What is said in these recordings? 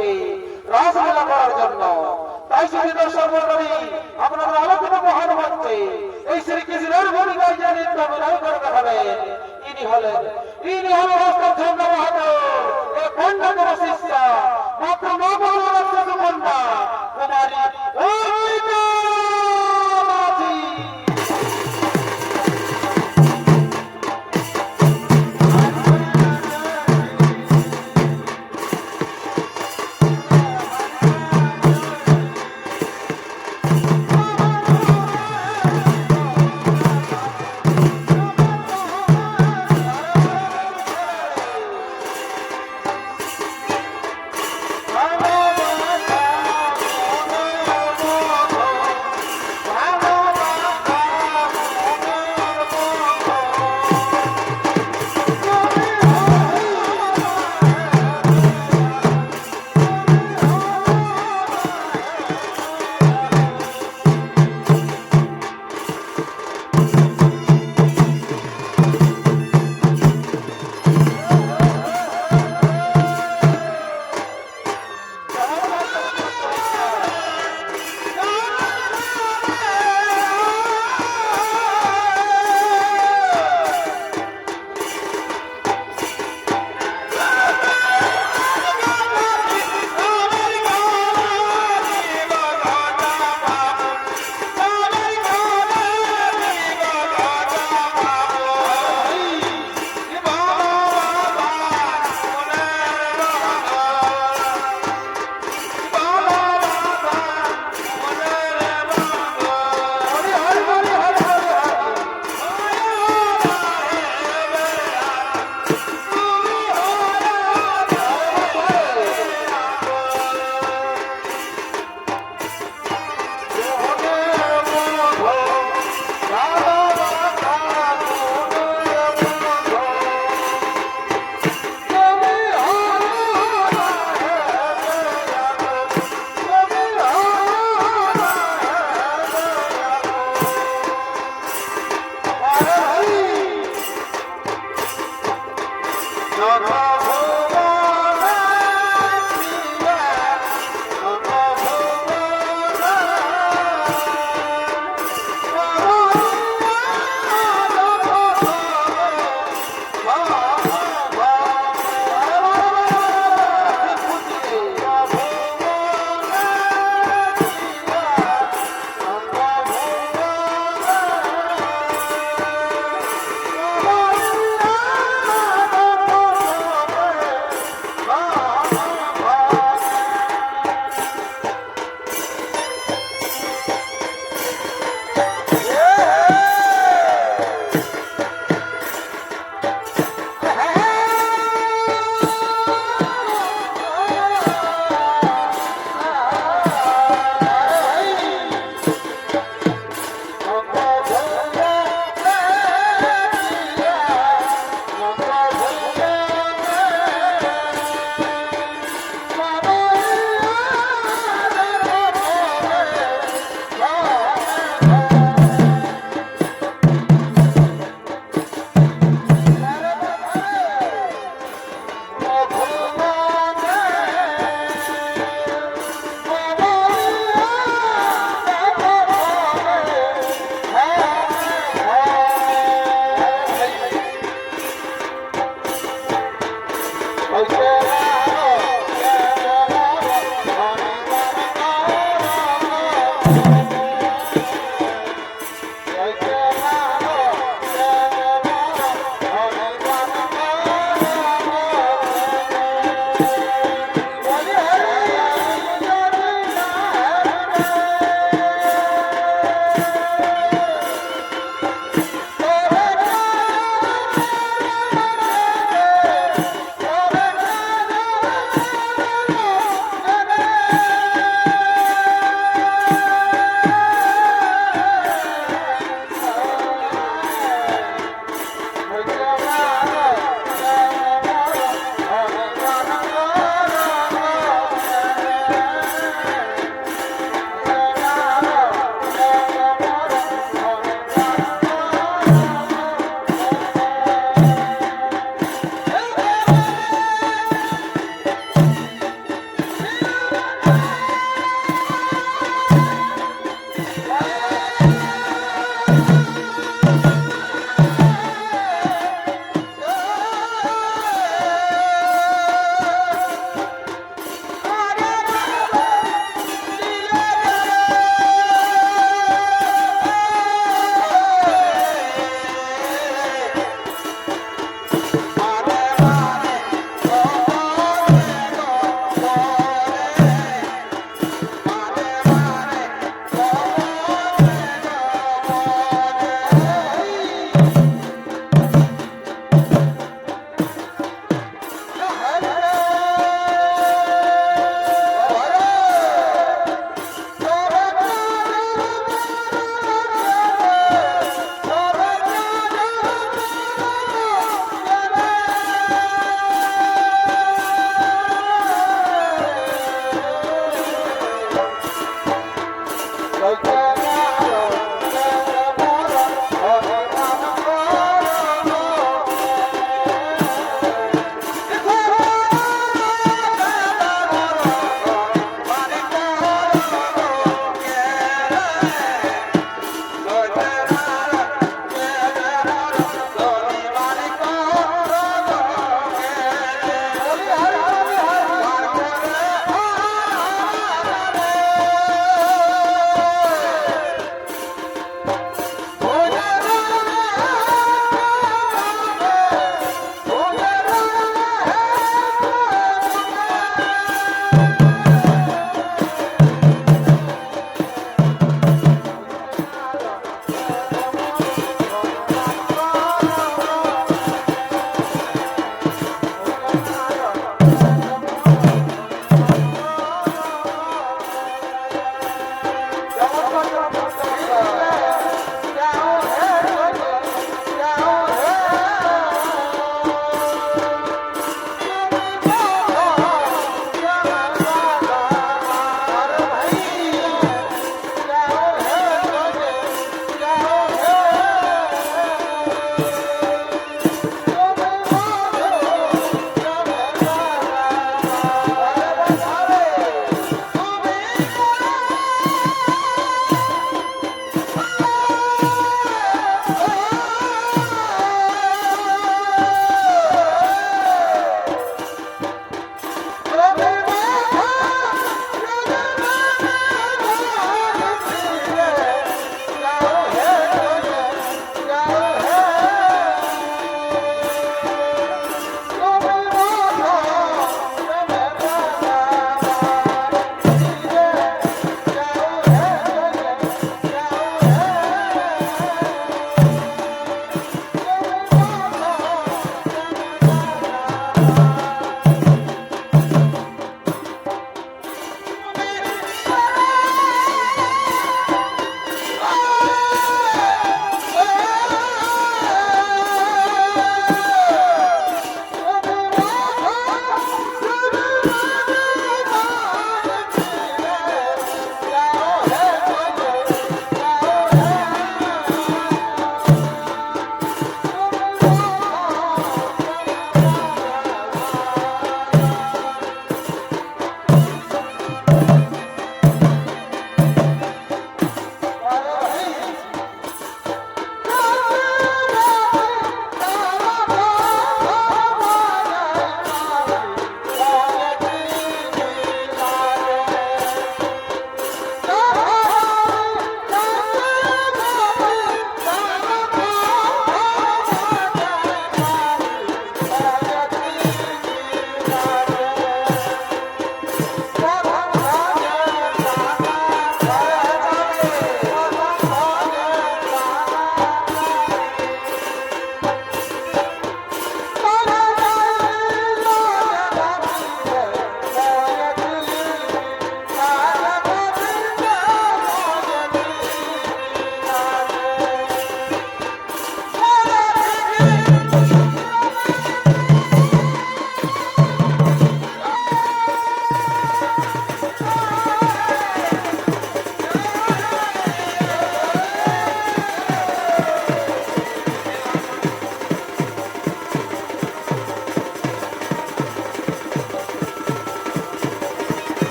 থেকে রাসলীলা করার জন্য। তাই শুধু দর্শক মণ্ডলী, আপনাদের আলোচনা মহান হচ্ছে এই শ্রীকৃষ্ণের ভূমিকায় যে নৃত্য অভিনয় করে দেখাবেন, ইনি হলেন চন্দ্র বাহাদুর, এই পণ্ডিতের শিষ্যা, মাত্র 9 বছরের কন্যা কুমারী অর্পিতা মাঝি।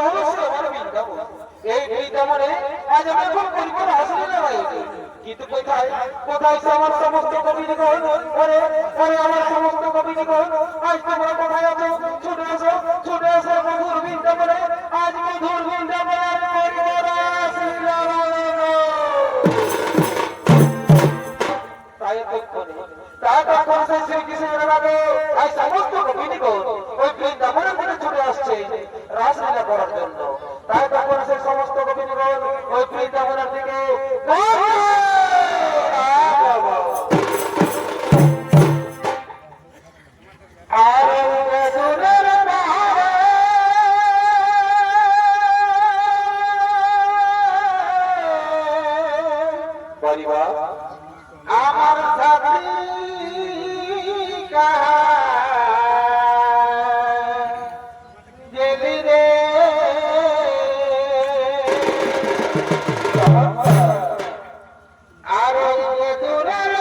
অবশ্যই আমার বৃন্দাবন। এই বৃন্দাবনে আজ আমি এখন পরিবার হাসিলে না ভাই, কিন্তু কোথায় কোথায় সে আমার সমস্ত কবিগণ, ওরে ওরে আমার সমস্ত কবিগণ, আজ তোমরা কোথায় আছো? ছুটে আসো, ছুটে আসো মধুর বৃন্দাবনে, আজ মধুর বৃন্দাবনের পরিবার হাসিলে না। তাই তখন সেই শ্রীকৃষ্ণের নামে আজ সমস্ত কবিগণ ওই বৃন্দাবনের দিকে ছুটে আসছে রাসলীলা করার জন্য। তাই তখন সেই সমস্ত কবিগণ ওই বৃন্দাবনের দিকে পরিবার আমার সাথী গেলি রে আর দূরের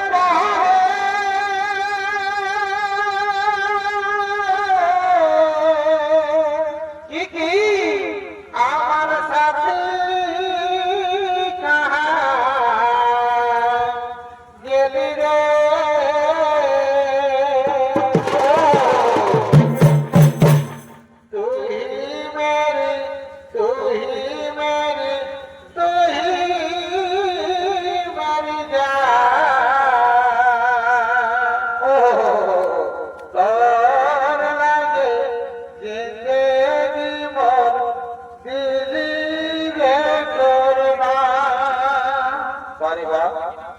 কি আমার সাথী গেলি রে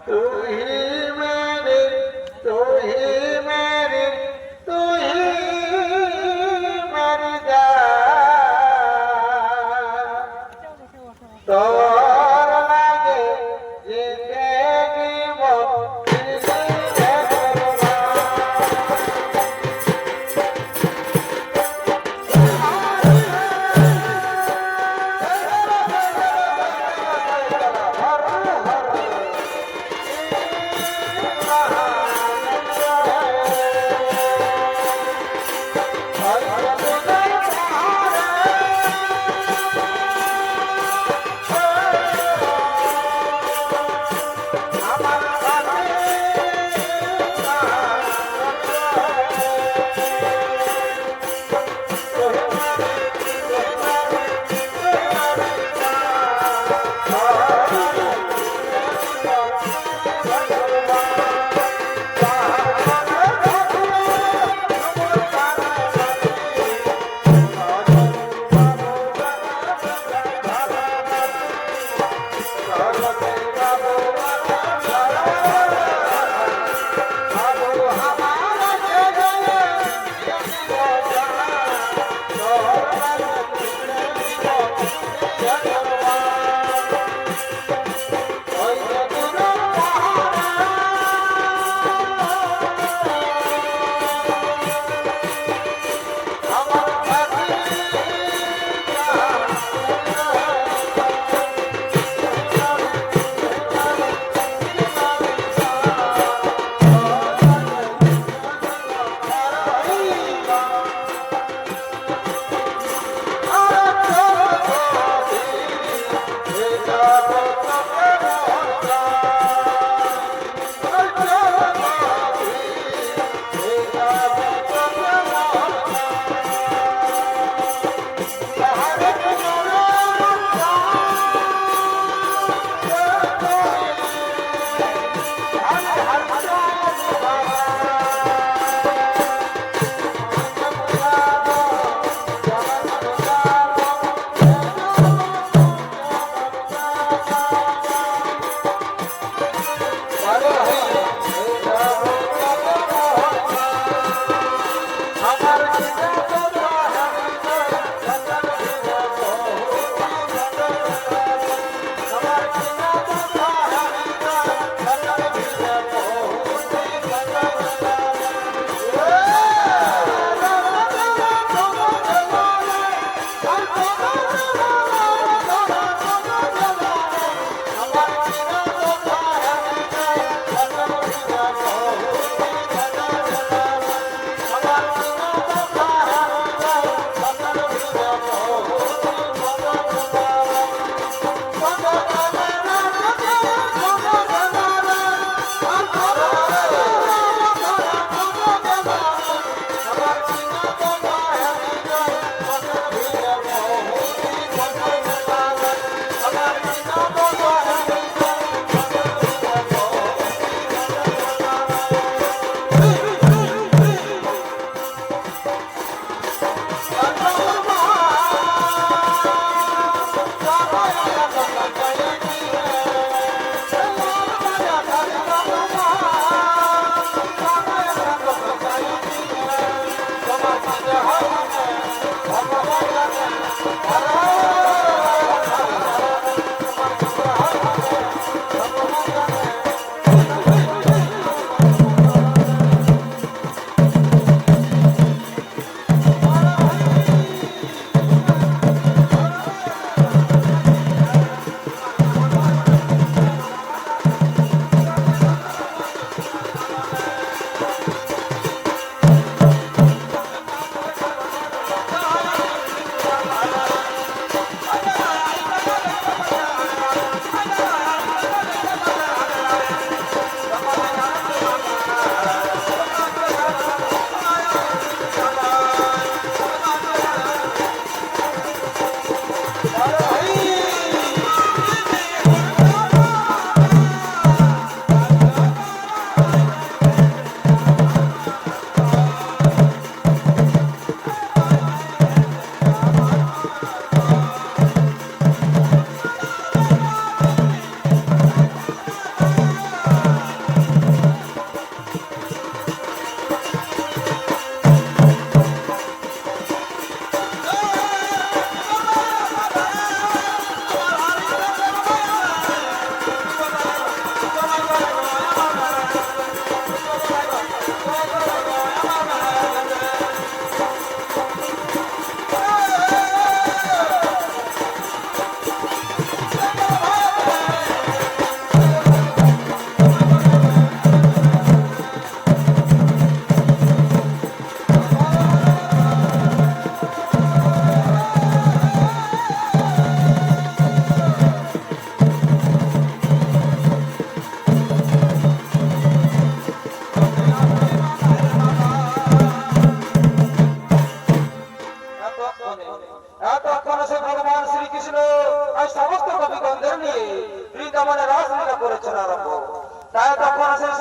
तू ही मेरे तू ही मेरे तू ही मेरी जान तोर लागे जिंदगी मौत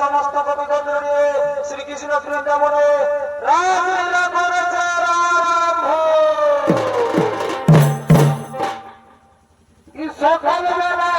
সমস্ত কবিগণ নিয়ে শ্রীকৃষ্ণ বৃন্দাবনে রাসলীলা করেছে আরম্ভ। সকালবেলা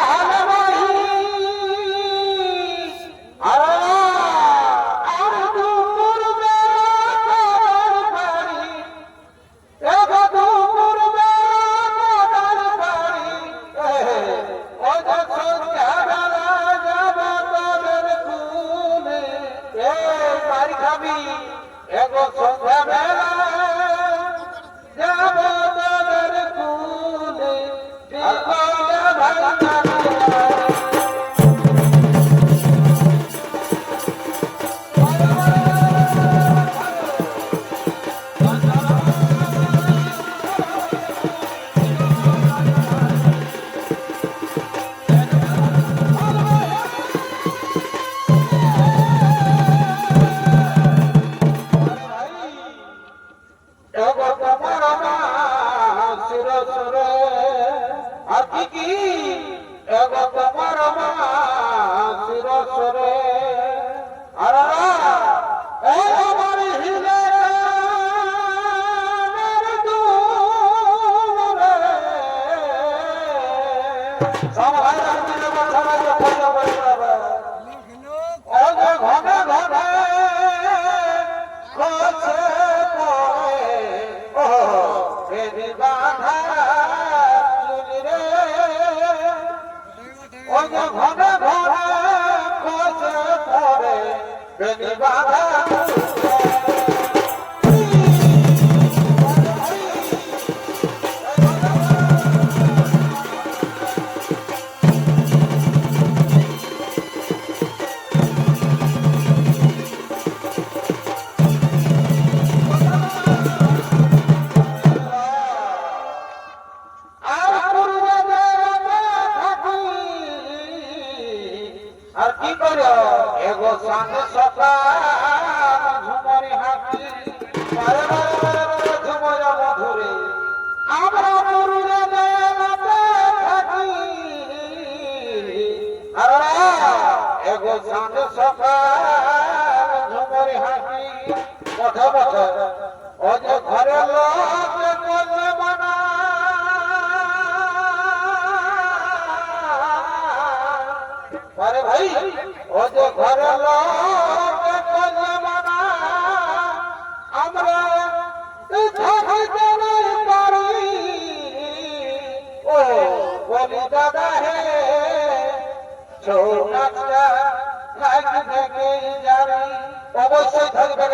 অবশ্যই থাকবে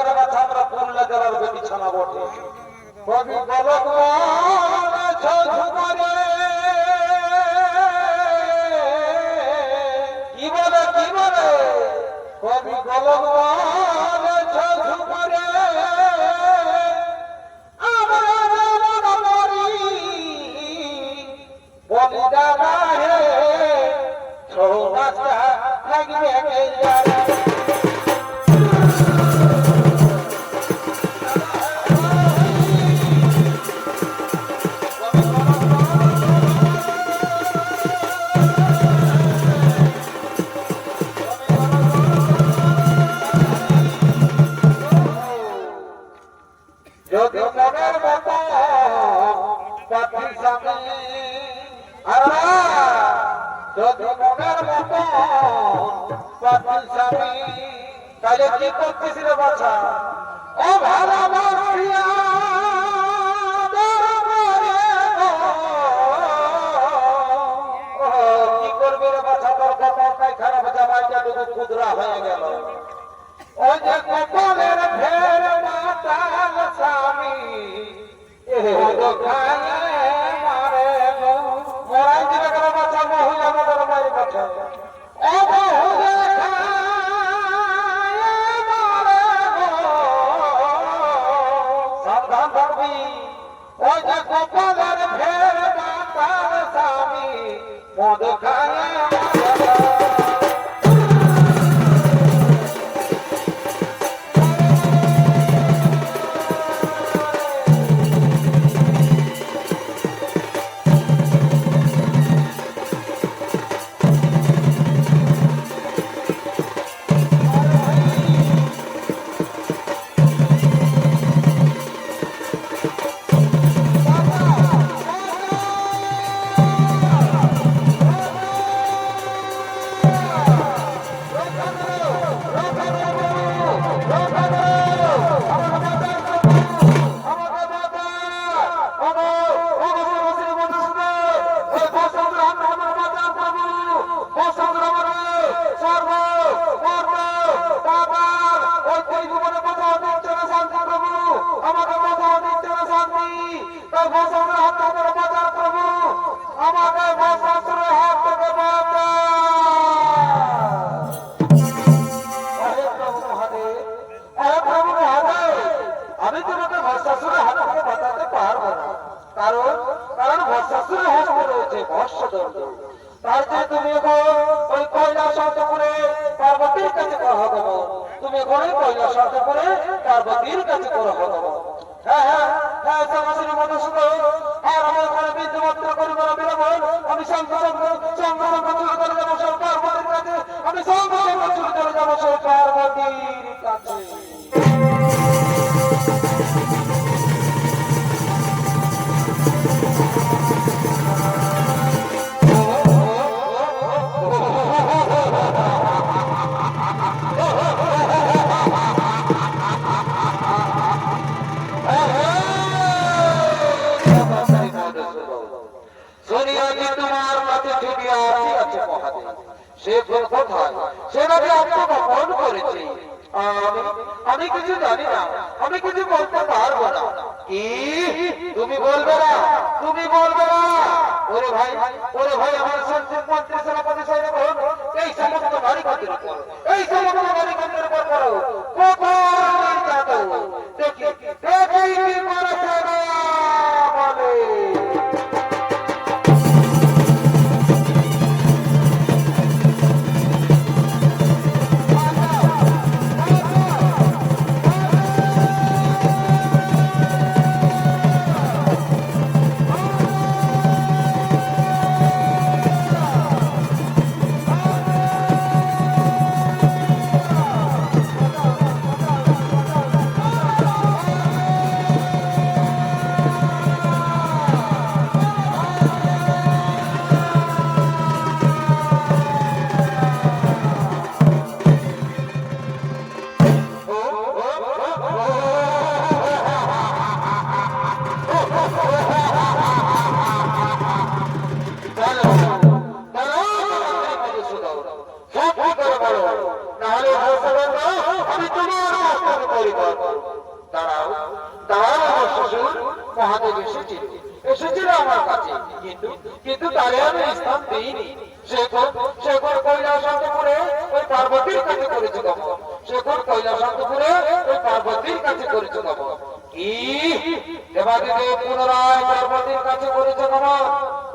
আমরা পুরুলিয়া জেলার বিছানা বটে। কবি বলক কি বলে কবি বলক বলি দাদা হে ছৌ নাচটা থাকবে তাহলে কি করতেছিল বাচ্চা ও ভালো কি করবে রে বাচ্চা তোর কপালটাই খারাপ জামাইটা টুকু ক্ষুদ্রা হয়ে গেল ওই যে কপালের ফের মাতাল স্বামী মারে মরাই দিলে গেল বাচ্চা মহিলা মদের মারি বাচ্চা তোমার হস্তে রয়েছে বর্ষদণ্ড। তার যে তুমি এখন ওই কৈলাসপুরে পার্বতীর কাছে করো হগমন, তুমি এখন ওই কৈলাসপুরে পার্বতীর কাছে করো হগমন। হ্যাঁ হ্যাঁ হ্যাঁ সমাজের মধুসূদন, আর আমার ঘরে বিন্দুমাত্র করিব না বিলম্বন। আমি সঙ্গ চলে যাবো সেই পার্বতীর কাছে, আমি সঙ্গ চলে যাবো সেই পার্বতীর কাছে। আমি কিছু জানি না, আমি কিছু বলতে পারবো না। কি তুমি বলবে না? তুমি বলবে না? ওরে ভাই আমার সঞ্চিত মন্ত্রী সেনাপতি সৈনিক এই সমস্ত নারীগণের উপর, এই সমস্ত নারীগণের উপর করো দেখি দেখি কি করেছে বলে। এসেছিল আমার কাছে, কিন্তু তারে আমি স্থান দিইনি। শেখর কৈলাসপুরে ওই পার্বতীর কাছে করেছে গমন, শেখর কৈলাসপুরে ওই পার্বতীর কাছে করেছে গমন। কি দেবাদিদেব পুনরায় পার্বতীর কাছে করেছে গমন?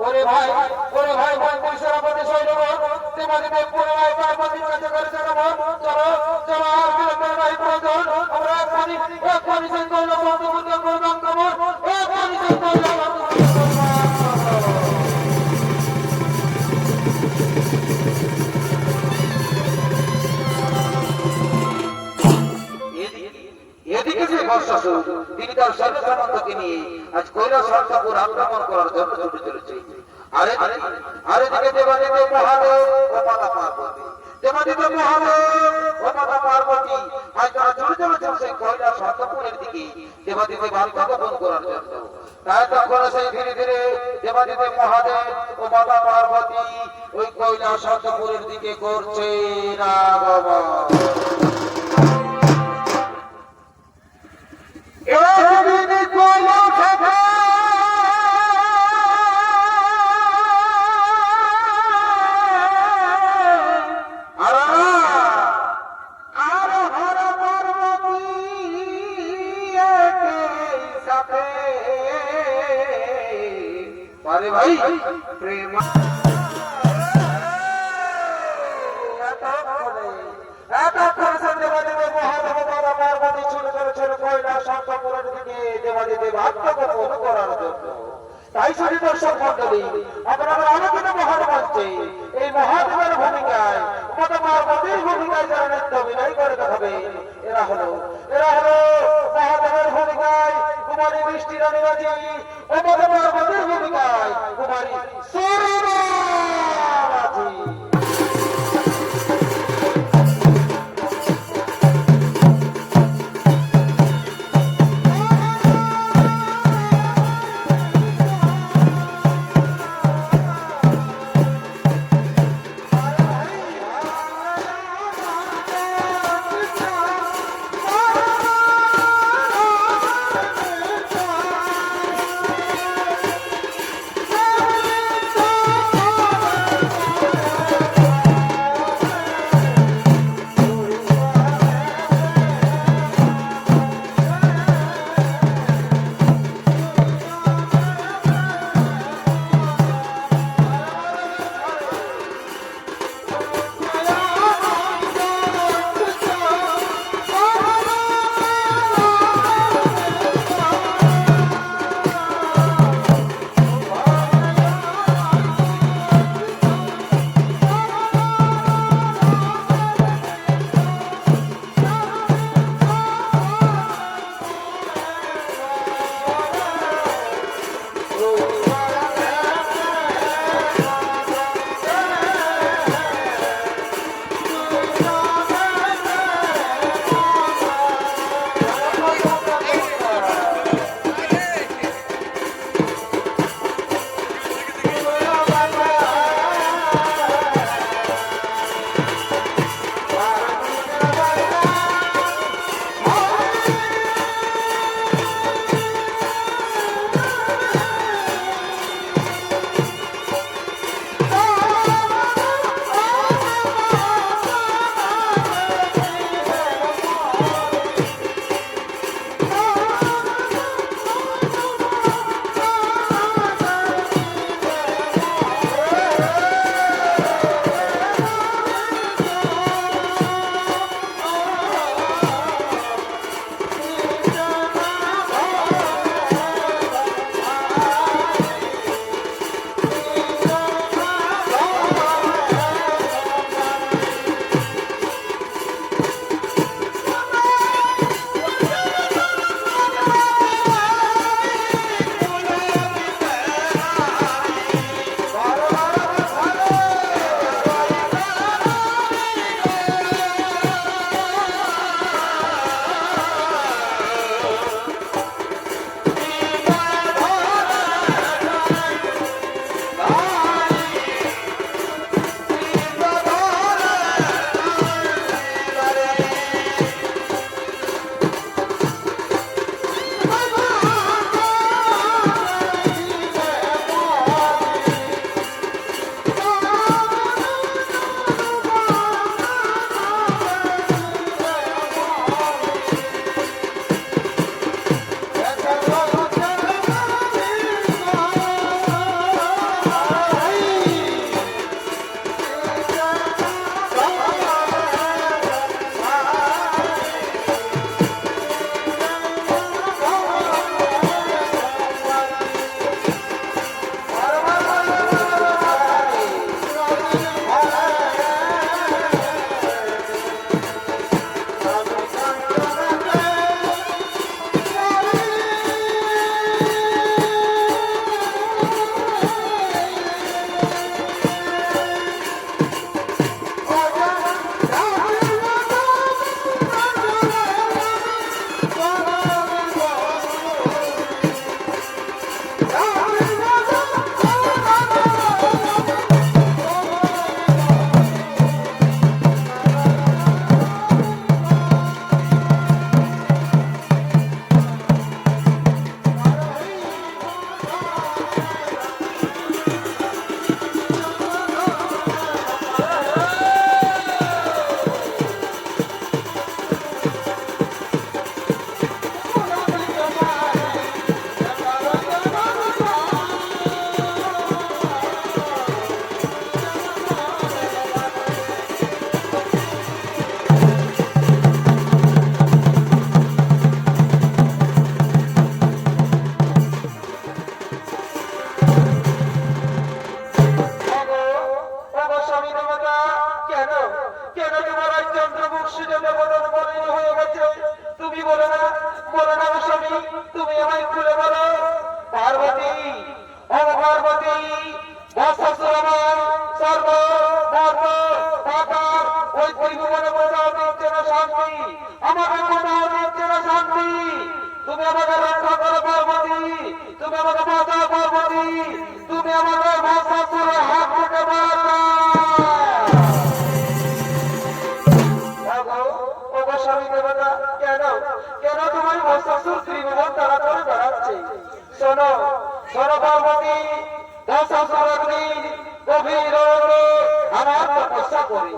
ওরে ভাই মন্ত্রী সেনাপতি সৈনিক, দেবাদিদেব পুনরায় পার্বতীর কাছে করেছে গমন। চলো চলো, আর বিলম্বের নাই প্রয়োজন, আমরা এক্ষুনি সেই কৈলাসপুরে করলাম গমন, এক্ষুনি সেই কৈলাসপুরে তিনি তার সর্বসামন্তকে নিয়ে আজ কৈলাসপুর আক্রমণ করার জন্য ছুটে চলেছে। আরে দেবাদিদেব মহাদেব ও মাতা পার্বতী, দেবাদিদেব মহাদেব ও মাতা পার্বতী আজ তারা ছুটে চলেছেন সেই কৈলাসপুরের দিকে দেবাদিদেব আত্মগোপন করার জন্য। তাই তখন সেই ধীরে ধীরে দেবাদিদেব মহাদেব ও মাতা পার্বতী ওই কৈলাসপুরের দিকে করছে আগমন। প্রেম আত্মগোপন করার জন্য। তাই শুধু দর্শক মন্ডলী, আপনারা আলোকিত মহাদেবকে এই মহাদেবের ভূমিকায় মাতা পার্বতীর ভূমিকায় যারা নৃত্য অভিনয় করে দেখাবে, এরা হলো মহাদেবের ভূমিকায় কুমারী বৃষ্টি রানী রাজি ও মাতা পার্বতীর ভূমিকায় কুমারী সরলা রাজি। তুমি আমাদের ভাষাসুরের হাত থেকে বাঁচাও। স্বামী দেবতা কেন কেন তোমার ভাষাসুর ত্রিভুবন তারা করে বেড়াচ্ছে? শোনো শোনো পার্বতী, ভাষাসুর একদিন গভীর আমার তপস্যা করে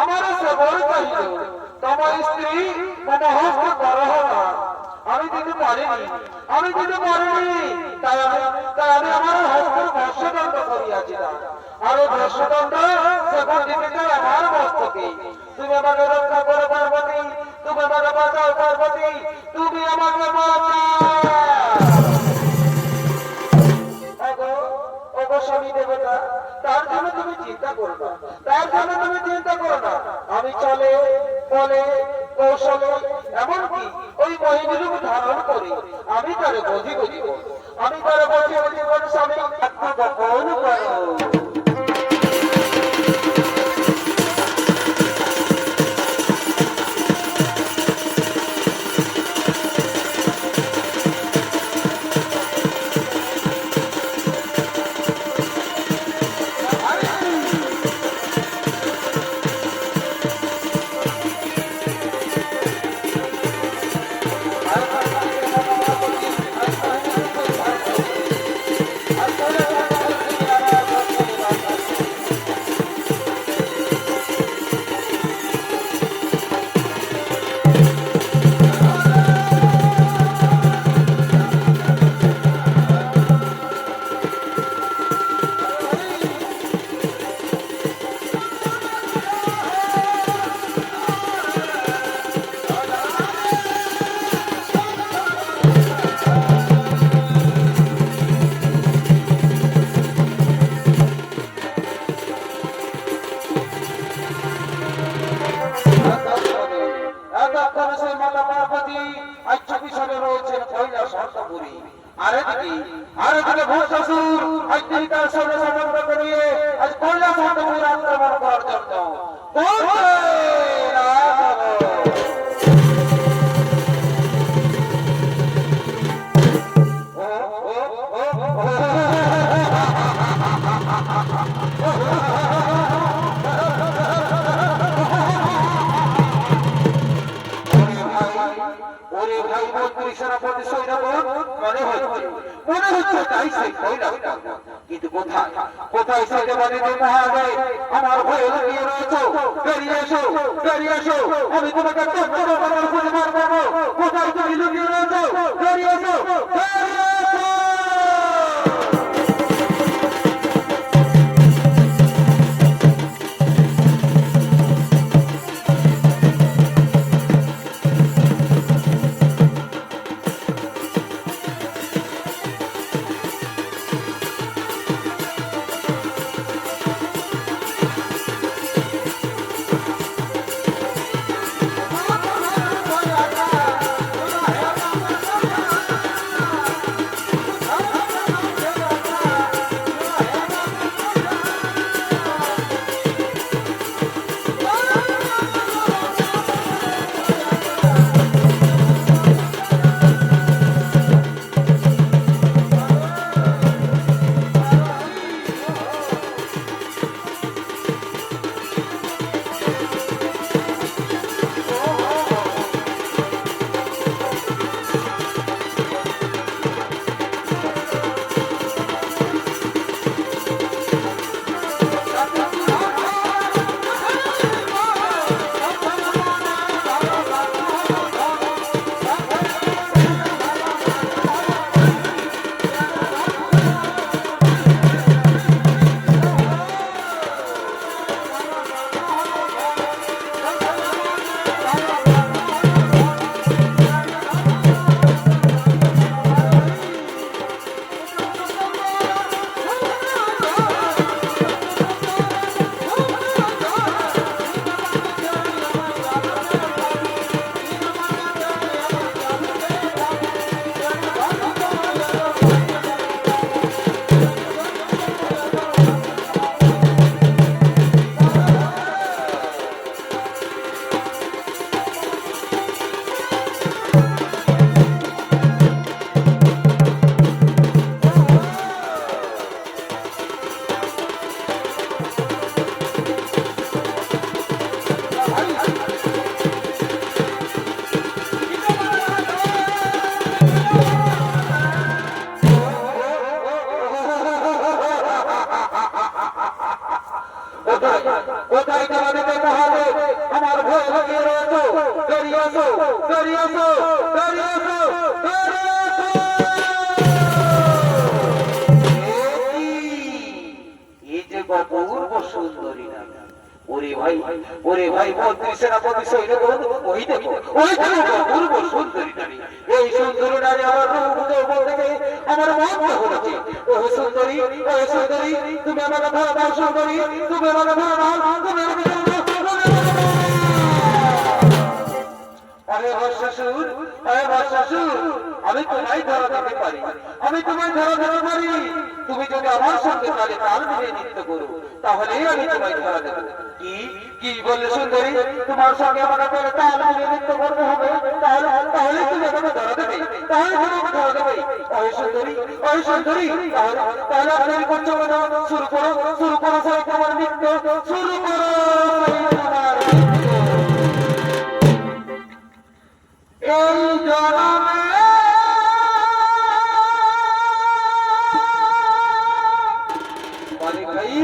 আমার সেবর চাইল তোমার স্ত্রী মানে হস্ত করহ না। আমি দিতে পারিনি, আমি দিতে পারিনি, তাই আমি আমার হস্তের ভস্যদণ্ড করিয়াছিলাম। আর ওই ভস্যদণ্ড সেখন দিতে চাই আমার মস্তকে। তুমি আমাকে রক্ষা করো পার্বতী, তুমি আমাকে বাঁচাও পার্বতী, তুমি আমাকে বাঁচাও। স্বামী দেবতা, তার জন্য তুমি চিন্তা করো না, তার জন্য তুমি চিন্তা করো না। আমি চলে বলে কৌশলে এমনকি ওই মোহিনী রূপ ধারণ করি আমি তারে বধি করিব, আমি তারে বধি করে স্বামী আত্মগোপন করো। আরেকদিকে ভূষাসুর একদিকে তার সঙ্গে সমন্বয় করিয়ে আজ কৈলাস আক্রমণ করার জন্য কিন্তু কোথায় কোথায় সেটা বলে মহাদেব আমার ভয় লুকিয়ে রয়েছে। বেরিয়ে এসো বেরিয়ে এসো, আমি তোমাকে খুঁজে বার করবো। কোথায় তুমি লুকিয়ে রয়েছো? বেরিয়ে এসো বেরিয়ে এসো। কোথায় তোমাদের মহাদেব আমার ভয় লাগিয়ে রয়েছে বেরিয়ে আসো বেরিয়ে আসো বেরিয়ে আসো বেরিয়ে আসো এই যে অপূর্ব সুন্দরী না ওরে ভাই মন্ত্রী সেনাপতি সৈন্যগণ ওই দেখো অপূর্ব সুন্দরী নারী এই সুন্দরী নারী আমার রূপ যৌবন দেখে আমার মন হয়েছে ও সুন্দরী তুমি আমাকে ধরা দাও সুন্দরী তুমি আমাকে ধরা দাও তুমি আমাকে ধরা দাও আরে শ্বশুর আমি তোমায় ধরা দিতে পারি তুমি যদি আমার সঙ্গে তালে তাল মিলিয়ে নৃত্য করো তাহলে আমি তোমায় ধরা দেবো কি বললে সুন্দরী তোমার সঙ্গে আমাকে তালে তাল মিলিয়ে নৃত্য করতে হবে তাহলে তুমি আমাকে ধরা দেবে তাহলে তুমি আমাকে ধরা দেবে ওই সুন্দরী তাহলে আপনি করছো শুরু করো সবাই তোমার নৃত্য শুরু করো এই জনমে বলি ভাই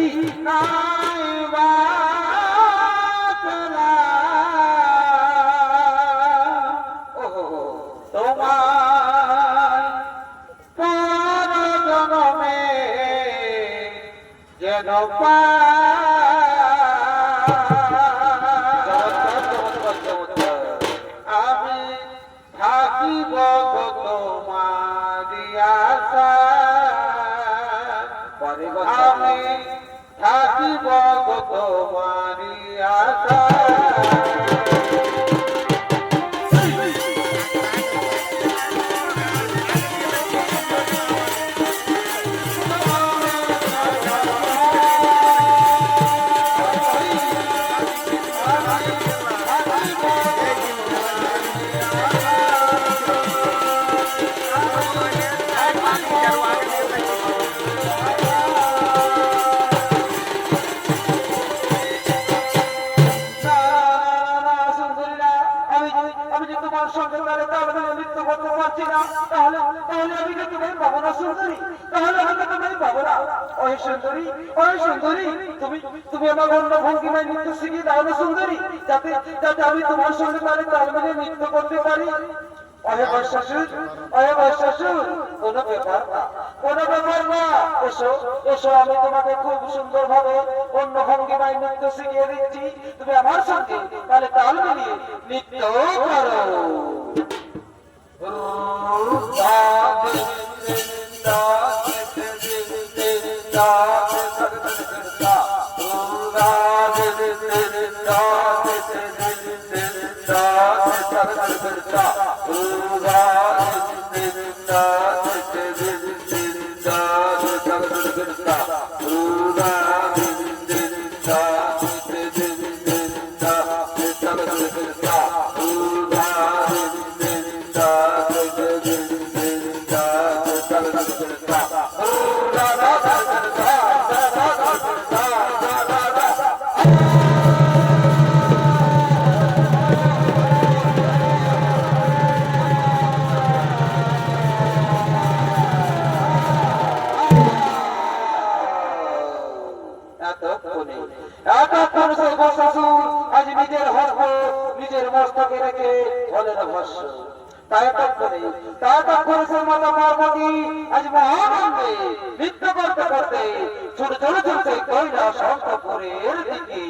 নাই বাতলা ওহো তোমার পর জনমে যেন আমি থাকিব তোমারি আশা আমি থাকিব তোমারি আশা তুমি আমার অন্য ভঙ্গিমায় নৃত্য শিখিয়ে দাও না সুন্দরী যাতে আমি তোমার সঙ্গে তাল মিলিয়ে নৃত্য করতে পারি অহে শ্বশুর কোনো ব্যাপার না এসো আমি তোমাকে খুব সুন্দর ভাবে অন্য ভঙ্গিমায় নৃত্য শিখিয়ে দিচ্ছি তুমি আমার সঙ্গে তাহলে তাল মিলিয়ে নৃত্য করো নিজের মস্তকে রেখে বলে না ভস্য আজ মহানন্দে নৃত্য করতে করতে ছোট চলছে কৈলাস অন্তঃপুরের দিকে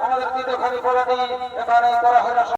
আমাদের তৃতীয় খালি কলোনি এখানে করা হয় না।